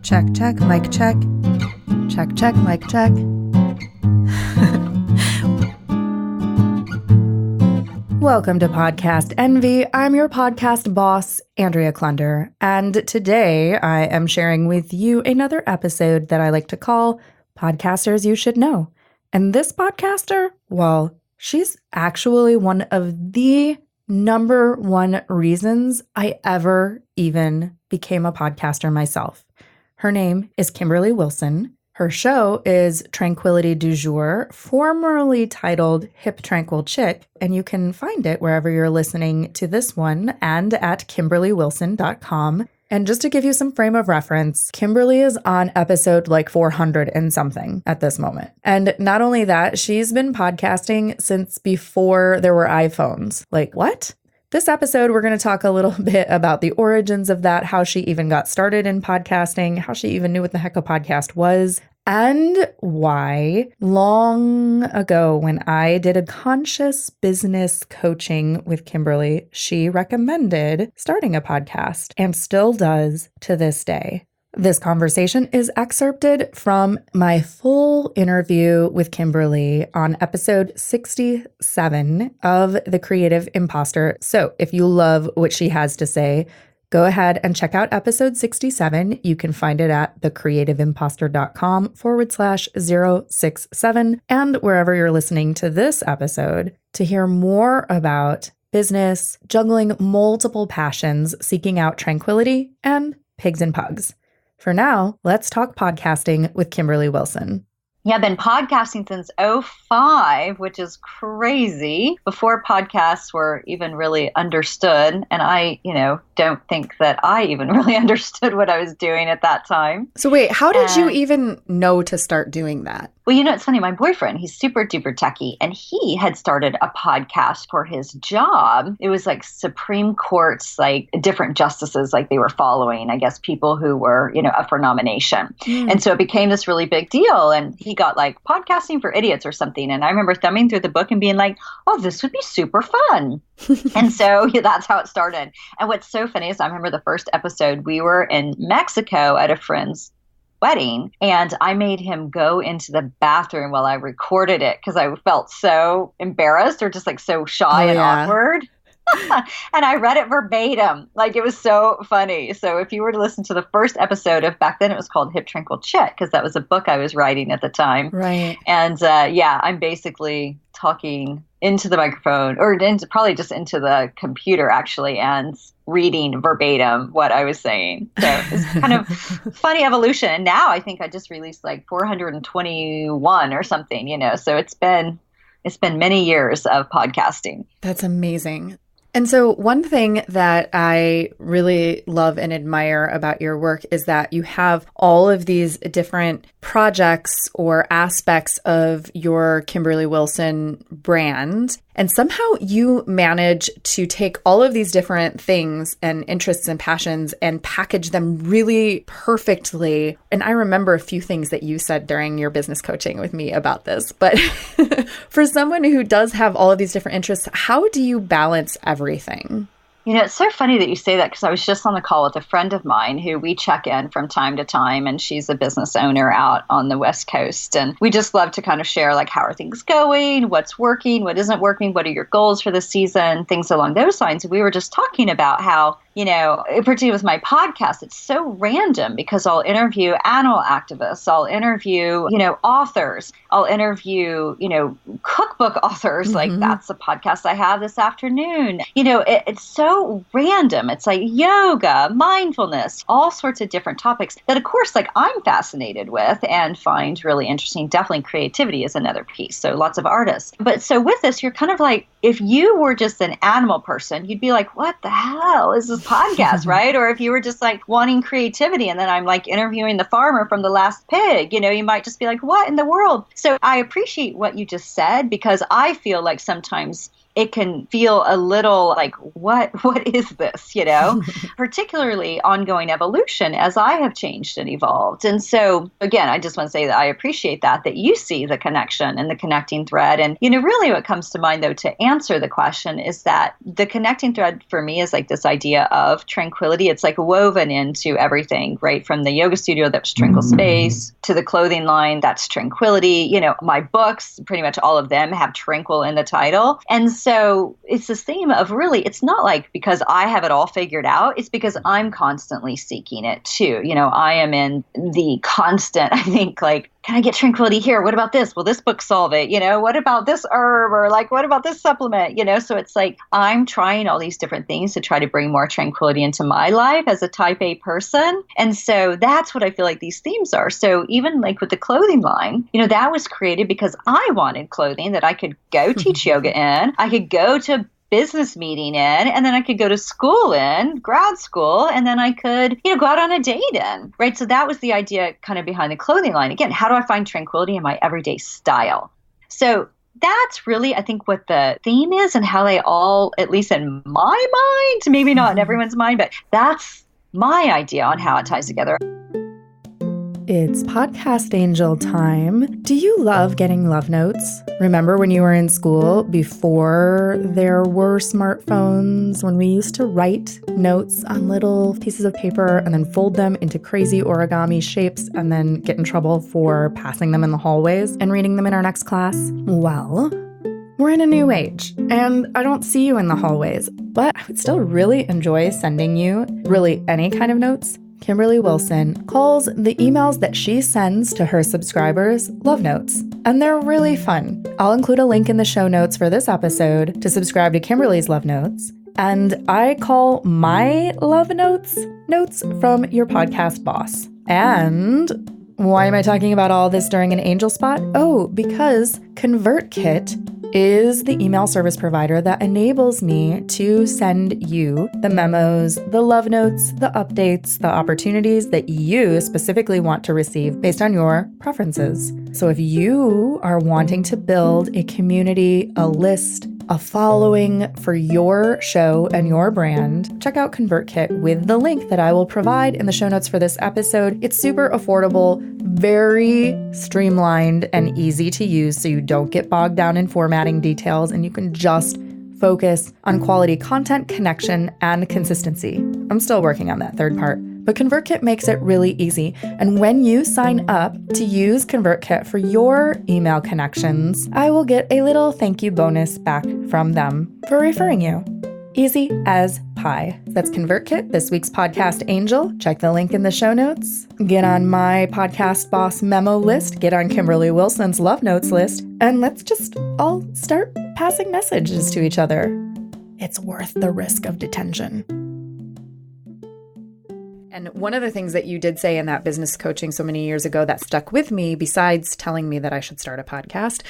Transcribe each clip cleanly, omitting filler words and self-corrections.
Check, check, mic check. Check, check, mic check. Welcome to Podcast Envy. I'm your podcast boss, Andrea Klunder, and today I am sharing with you another episode that I like to call Podcasters You Should Know. And this podcaster, well, she's actually one of the number one reasons I ever even became a podcaster myself. Her name is Kimberly Wilson. Her show is Tranquility du Jour, formerly titled Hip Tranquil Chick, and you can find it wherever you're listening to this one and at KimberlyWilson.com. And just to give you some frame of reference, Kimberly is on episode like 400 and something at this moment. And not only that, she's been podcasting since before there were iPhones. Like, what? This episode, we're going to talk a little bit about the origins of that, how she even got started in podcasting, how she even knew what the heck a podcast was, and why long ago when I did a conscious business coaching with Kimberly, she recommended starting a podcast and still does to this day. This conversation is excerpted from my full interview with Kimberly on episode 67 of The Creative Impostor. So if you love what she has to say, go ahead and check out episode 67. You can find it at thecreativeimpostor.com/067 and wherever you're listening to this episode to hear more about business, juggling multiple passions, seeking out tranquility, and pigs and pugs. For now, let's talk podcasting with Kimberly Wilson. Yeah, I've been podcasting since '05, which is crazy, before podcasts were even really understood. And I, don't think that I even really understood what I was doing at that time. So wait, how did you even know to start doing that? Well, it's funny. My boyfriend, he's super duper techie, and he had started a podcast for his job. It was like Supreme Court's, like different justices, like they were following, I guess, people who were, up for nomination. And so it became this really big deal. And he got like podcasting for idiots or something. And I remember thumbing through the book and being like, oh, this would be super fun. And so that's how it started. And what's so funny is I remember the first episode, we were in Mexico at a friend's wedding, and I made him go into the bathroom while I recorded it because I felt so embarrassed or just like so shy and awkward. And I read it verbatim. Like, it was so funny. So if you were to listen to the first episode of, back then it was called Hip Tranquil Chick, because that was a book I was writing at the time. Right. And I'm basically talking into the microphone or probably just into the computer actually, and reading verbatim what I was saying. So it's kind of funny evolution. And now I think I just released like 421 or something, so it's been many years of podcasting. That's amazing. And so one thing that I really love and admire about your work is that you have all of these different projects or aspects of your Kimberly Wilson brand. And somehow you manage to take all of these different things and interests and passions and package them really perfectly. And I remember a few things that you said during your business coaching with me about this. But for someone who does have all of these different interests, how do you balance everything? It's so funny that you say that, because I was just on the call with a friend of mine who we check in from time to time, and she's a business owner out on the West Coast. And we just love to kind of share, like, how are things going, what's working, what isn't working, what are your goals for the season, things along those lines. And we were just talking about how, particularly with my podcast, it's so random because I'll interview animal activists, I'll interview, authors, I'll interview, cookbook authors. Like, that's the podcast I have this afternoon. It's so random. It's like yoga, mindfulness, all sorts of different topics that, of course, like I'm fascinated with and find really interesting. Definitely creativity is another piece. So lots of artists. But so with this, you're kind of like, if you were just an animal person, you'd be like, what the hell is this podcast, right? Or if you were just like wanting creativity and then I'm like interviewing the farmer from The Last Pig, you might just be like, what in the world? So I appreciate what you just said, because I feel like sometimes it can feel a little like, what is this, particularly ongoing evolution as I have changed and evolved. And so, again, I just want to say that I appreciate that you see the connection and the connecting thread. And, really what comes to mind, though, to answer the question is that the connecting thread for me is like this idea of tranquility. It's like woven into everything, right? From the yoga studio, that's Tranquil Space, to the clothing line, that's Tranquility. My books, pretty much all of them have tranquil in the title. And so it's this theme of really, it's not like because I have it all figured out, it's because I'm constantly seeking it too. I am in the constant, I think, like, can I get tranquility here? What about this? Will this book solve it? What about this herb? Or like, what about this supplement? So it's like I'm trying all these different things to try to bring more tranquility into my life as a type A person. And so that's what I feel like these themes are. So even like with the clothing line, that was created because I wanted clothing that I could go teach yoga in. I could go to business meeting in, and then I could go to school in, grad school, and then I could, go out on a date in, right? So that was the idea kind of behind the clothing line. Again, how do I find tranquility in my everyday style? So that's really, I think, what the theme is and how they all, at least in my mind, maybe not in everyone's mind, but that's my idea on how it ties together. It's Podcast Angel time. Do you love getting love notes? Remember when you were in school, before there were smartphones, when we used to write notes on little pieces of paper and then fold them into crazy origami shapes and then get in trouble for passing them in the hallways and reading them in our next class? Well, we're in a new age, and I don't see you in the hallways, but I would still really enjoy sending you really any kind of notes. Kimberly Wilson calls the emails that she sends to her subscribers love notes, and they're really fun. I'll include a link in the show notes for this episode to subscribe to Kimberly's love notes, and I call my love notes notes from your podcast boss. And why am I talking about all this during an angel spot? Oh, because ConvertKit is the email service provider that enables me to send you the memos, the love notes, the updates, the opportunities that you specifically want to receive based on your preferences. So if you are wanting to build a community, a list, a following for your show and your brand, check out ConvertKit with the link that I will provide in the show notes for this episode. It's super affordable, very streamlined and easy to use, so you don't get bogged down in formatting details and you can just focus on quality content, connection, and consistency. I'm still working on that third part, but ConvertKit makes it really easy. And when you sign up to use ConvertKit for your email connections, I will get a little thank you bonus back from them for referring you. Easy as pie. That's ConvertKit, this week's Podcast Angel. Check the link in the show notes. Get on my Podcast Boss memo list. Get on Kimberly Wilson's Love Notes list. And let's just all start passing messages to each other. It's worth the risk of detention. And one of the things that you did say in that business coaching so many years ago that stuck with me, besides telling me that I should start a podcast,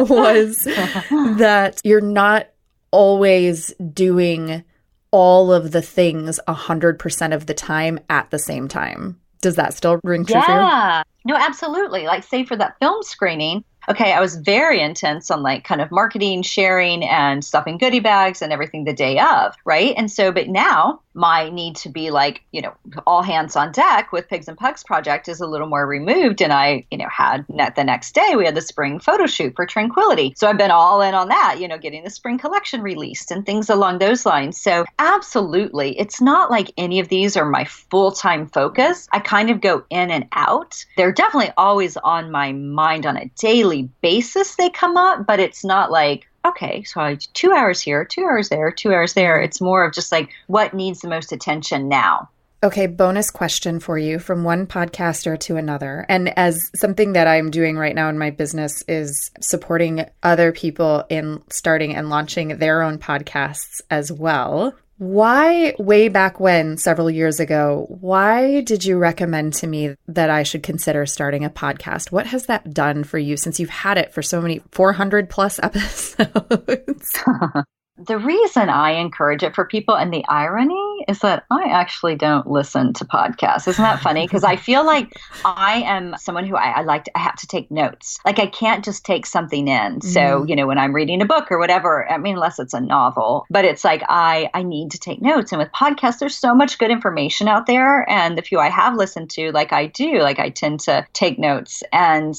was that you're not always doing all of the things 100% of the time at the same time. Does that still ring true for you? Yeah, no, absolutely. Like, say for that film screening, okay, I was very intense on like kind of marketing, sharing, and stuffing goodie bags and everything the day of, right? And so, but now my need to be like, all hands on deck with Pigs and Pugs project is a little more removed. And I, had the next day, we had the spring photo shoot for TranquiliT. So I've been all in on that, getting the spring collection released and things along those lines. So absolutely, it's not like any of these are my full-time focus. I kind of go in and out. They're definitely always on my mind on a daily basis. They come up, but it's not like, okay, so I 2 hours here, 2 hours there, 2 hours there. It's more of just like what needs the most attention now. Okay, bonus question for you from one podcaster to another. And as something that I'm doing right now in my business is supporting other people in starting and launching their own podcasts as well. Why, way back when, several years ago, why did you recommend to me that I should consider starting a podcast? What has that done for you since you've had it for so many 400 plus episodes? the reason I encourage it for people, and the irony is that I actually don't listen to podcasts. Isn't that funny? Because I feel like I am someone who I have to take notes. Like I can't just take something in. So, when I'm reading a book or whatever, I mean, unless it's a novel, but it's like I need to take notes. And with podcasts, there's so much good information out there. And the few I have listened to, like I tend to take notes. And,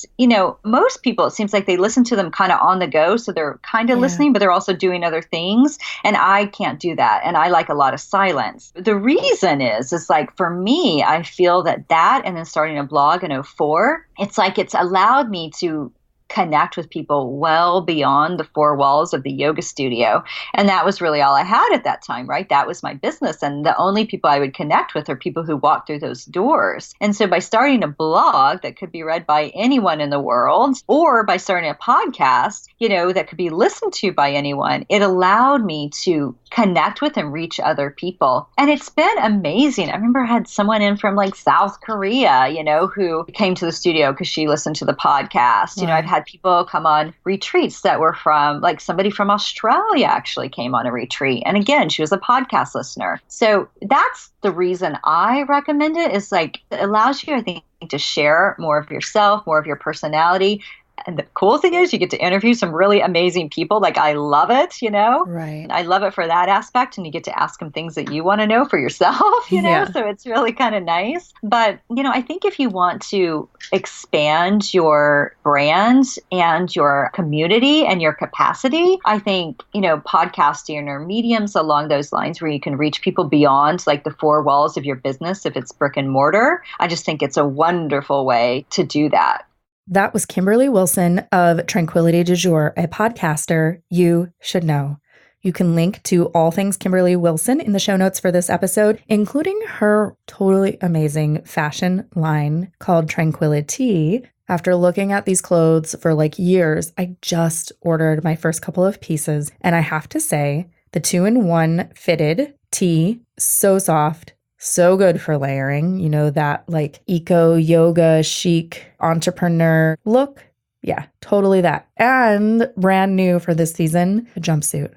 most people, it seems like they listen to them kind of on the go. So they're kind of listening, but they're also doing other things. And I can't do that. And I like a lot of silence. The reason is like for me, I feel that and then starting a blog in 2004, it's like it's allowed me to connect with people well beyond the four walls of the yoga studio. And that was really all I had at that time, right? That was my business. And the only people I would connect with are people who walked through those doors. And so by starting a blog that could be read by anyone in the world, or by starting a podcast, that could be listened to by anyone, it allowed me to connect with and reach other people. And it's been amazing. I remember I had someone in from like South Korea, who came to the studio because she listened to the podcast. I've had people come on retreats that were from, like somebody from Australia actually came on a retreat. And again, she was a podcast listener. So that's the reason I recommend it, is like it allows you, I think, to share more of yourself, more of your personality. And the cool thing is you get to interview some really amazing people. Like I love it, Right. I love it for that aspect. And you get to ask them things that you want to know for yourself, so it's really kind of nice. But, I think if you want to expand your brand and your community and your capacity, I think, podcasting or mediums along those lines where you can reach people beyond like the four walls of your business, if it's brick and mortar, I just think it's a wonderful way to do that. That was Kimberly Wilson of Tranquility du Jour, a podcaster you should know. You can link to all things Kimberly Wilson in the show notes for this episode, including her totally amazing fashion line called TranquiliT. After looking at these clothes for like years, I just ordered my first couple of pieces. And I have to say, the 2-in-1 fitted tee, so soft, so good for layering, that like eco yoga chic entrepreneur look. Yeah, totally that. And brand new for this season, the jumpsuit.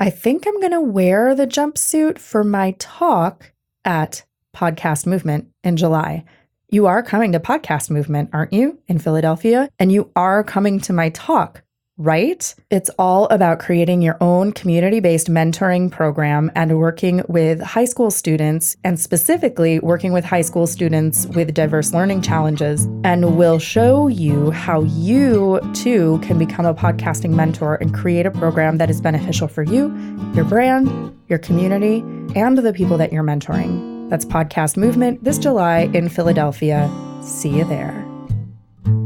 I think I'm going to wear the jumpsuit for my talk at Podcast Movement in July. You are coming to Podcast Movement, aren't you, in Philadelphia? And you are coming to my talk, right? It's all about creating your own community-based mentoring program and working with high school students, and specifically working with high school students with diverse learning challenges. And we'll show you how you too can become a podcasting mentor and create a program that is beneficial for you, your brand, your community, and the people that you're mentoring. That's Podcast Movement this July in Philadelphia. See you there.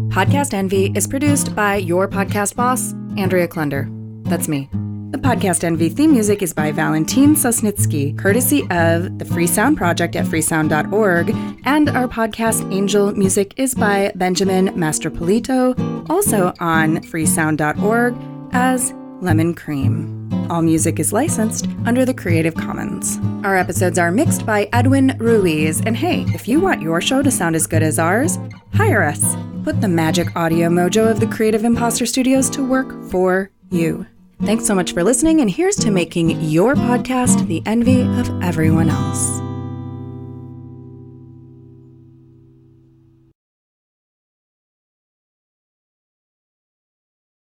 Podcast Envy is produced by your podcast boss, Andrea Klunder. That's me. The Podcast Envy theme music is by Valentin Sosnitsky, courtesy of the Free Sound Project at freesound.org, and our podcast Angel music is by Benjamin Mastropolito, also on freesound.org as Lemon Cream. All music is licensed under the Creative Commons. Our episodes are mixed by Edwin Ruiz, and hey, if you want your show to sound as good as ours, hire us. Put the magic audio mojo of the Creative Impostor Studios to work for you. Thanks so much for listening, and here's to making your podcast the envy of everyone else.